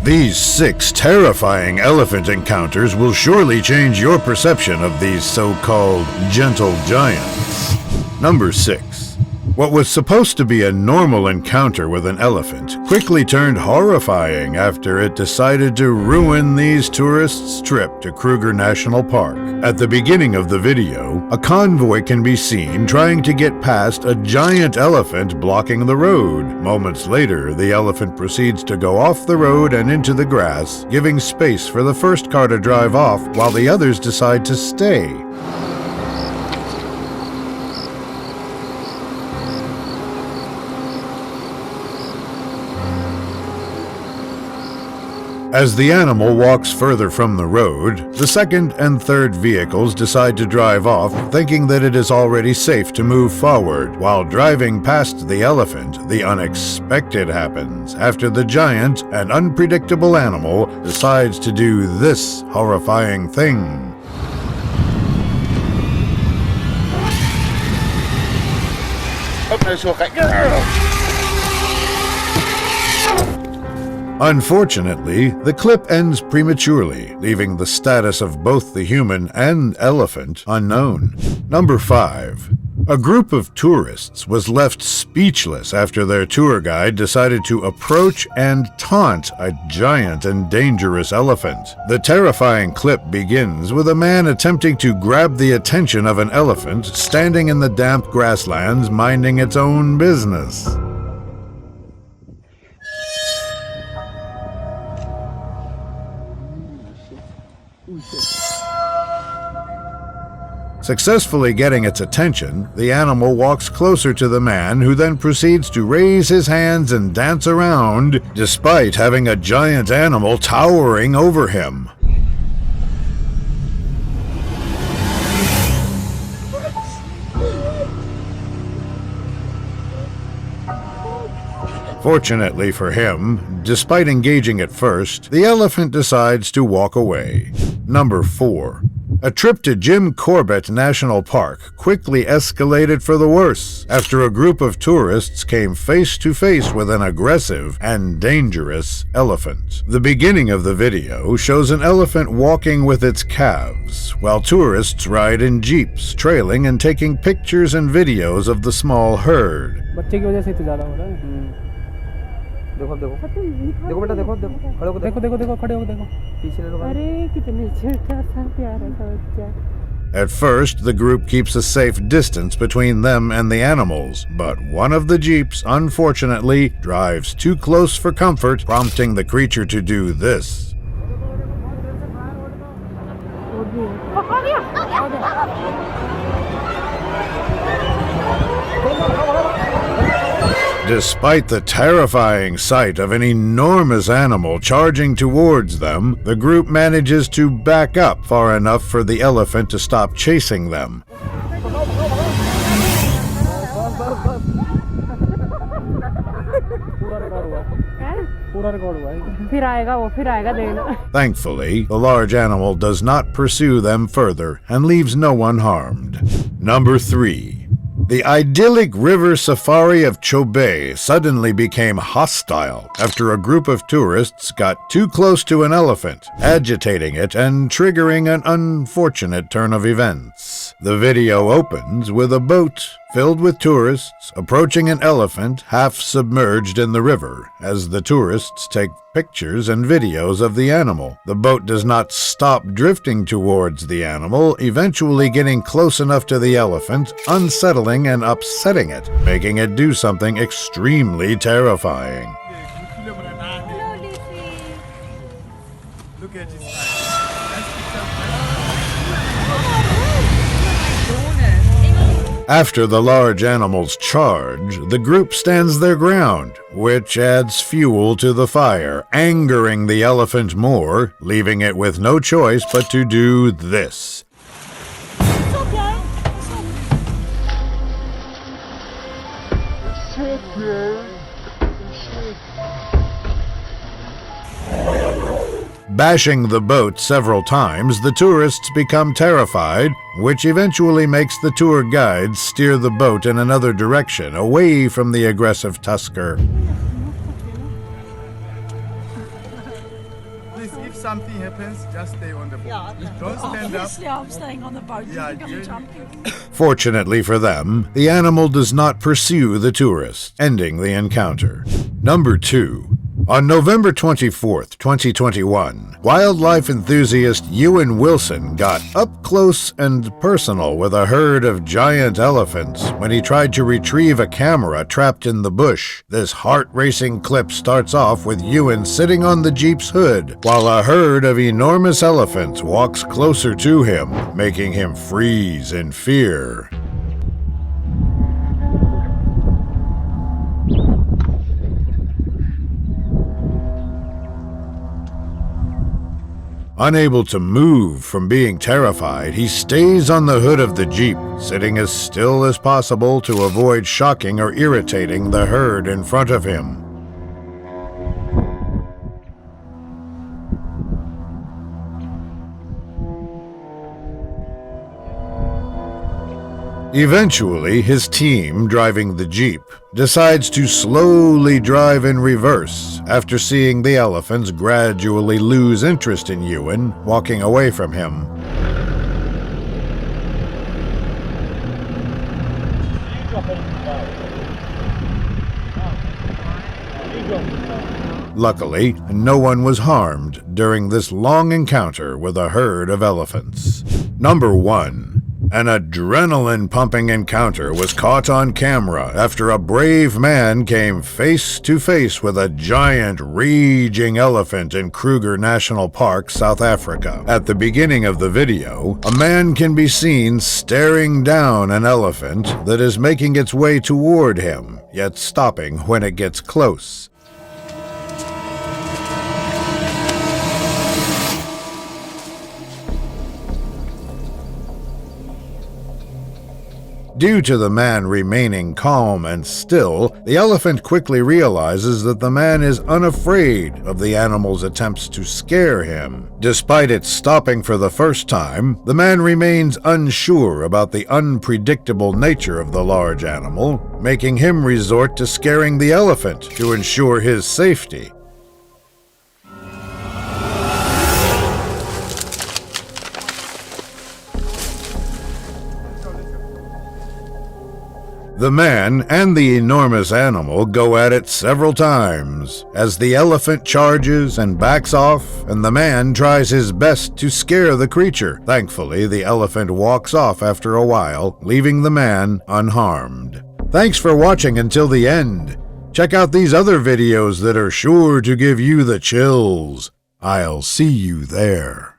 These 6 terrifying elephant encounters will surely change your perception of these so-called gentle giants. Number 6. What was supposed to be a normal encounter with an elephant quickly turned horrifying after it decided to ruin these tourists' trip to Kruger National Park. At the beginning of the video, a convoy can be seen trying to get past a giant elephant blocking the road. Moments later, the elephant proceeds to go off the road and into the grass, giving space for the first car to drive off while the others decide to stay. As the animal walks further from the road, the second and third vehicles decide to drive off, thinking that it is already safe to move forward. While driving past the elephant, the unexpected happens after the giant and unpredictable animal decides to do this horrifying thing. Unfortunately, the clip ends prematurely, leaving the status of both the human and elephant unknown. Number 5. A group of tourists was left speechless after their tour guide decided to approach and taunt a giant and dangerous elephant. The terrifying clip begins with a man attempting to grab the attention of an elephant standing in the damp grasslands minding its own business. Successfully getting its attention, the animal walks closer to the man, who then proceeds to raise his hands and dance around, despite having a giant animal towering over him. Fortunately for him, despite engaging at first, the elephant decides to walk away. Number 4. A trip to Jim Corbett National Park quickly escalated for the worse after a group of tourists came face to face with an aggressive and dangerous elephant. The beginning of the video shows an elephant walking with its calves, while tourists ride in jeeps, trailing and taking pictures and videos of the small herd. देखो देखो देखो बेटा देखो देखो खड़े हो देखो देखो देखो खड़े हो देखो पीछे ले लो अरे कितने छोटा सा प्यारा सा बच्चा. At first, the group keeps a safe distance between them and the animals, but one of the jeeps, unfortunately, drives too close for comfort, prompting the creature to do this. Despite the terrifying sight of an enormous animal charging towards them, the group manages to back up far enough for the elephant to stop chasing them. Thankfully, the large animal does not pursue them further and leaves no one harmed. Number 3. The idyllic river safari of Chobe suddenly became hostile after a group of tourists got too close to an elephant, agitating it and triggering an unfortunate turn of events. The video opens with a boat filled with tourists approaching an elephant half submerged in the river as the tourists take pictures and videos of the animal. The boat does not stop drifting towards the animal, eventually getting close enough to the elephant, unsettling and upsetting it, making it do something extremely terrifying. Look at his eyes. After the large animal's charge, the group stands their ground, which adds fuel to the fire, angering the elephant more, leaving it with no choice but to do this. It's okay. It's okay. Bashing the boat several times, the tourists become terrified, which eventually makes the tour guides steer the boat in another direction, away from the aggressive tusker. is if something happens, just stay on the boat. Don't stand up. Obviously, I'm staying on the boat. Yeah, You think I'm you- jumping. Fortunately for them, the animal does not pursue the tourists, ending the encounter. Number 2. On November 24th, 2021, wildlife enthusiast Ewan Wilson got up close and personal with a herd of giant elephants when he tried to retrieve a camera trapped in the bush. This heart-racing clip starts off with Ewan sitting on the Jeep's hood, while a herd of enormous elephants walks closer to him, making him freeze in fear. Unable to move from being terrified, he stays on the hood of the Jeep, sitting as still as possible to avoid shocking or irritating the herd in front of him. Eventually, his team, driving the Jeep, decides to slowly drive in reverse after seeing the elephants gradually lose interest in Ewan, walking away from him. Luckily, no one was harmed during this long encounter with a herd of elephants. Number 1. An adrenaline-pumping encounter was caught on camera after a brave man came face to face with a giant, raging elephant in Kruger National Park, South Africa. At the beginning of the video, a man can be seen staring down an elephant that is making its way toward him, yet stopping when it gets close. Due to the man remaining calm and still, the elephant quickly realizes that the man is unafraid of the animal's attempts to scare him. Despite it stopping for the first time, the man remains unsure about the unpredictable nature of the large animal, making him resort to scaring the elephant to ensure his safety. The man and the enormous animal go at it several times, as the elephant charges and backs off, and the man tries his best to scare the creature. Thankfully, the elephant walks off after a while, leaving the man unharmed. Thanks for watching until the end. Check out these other videos that are sure to give you the chills. I'll see you there.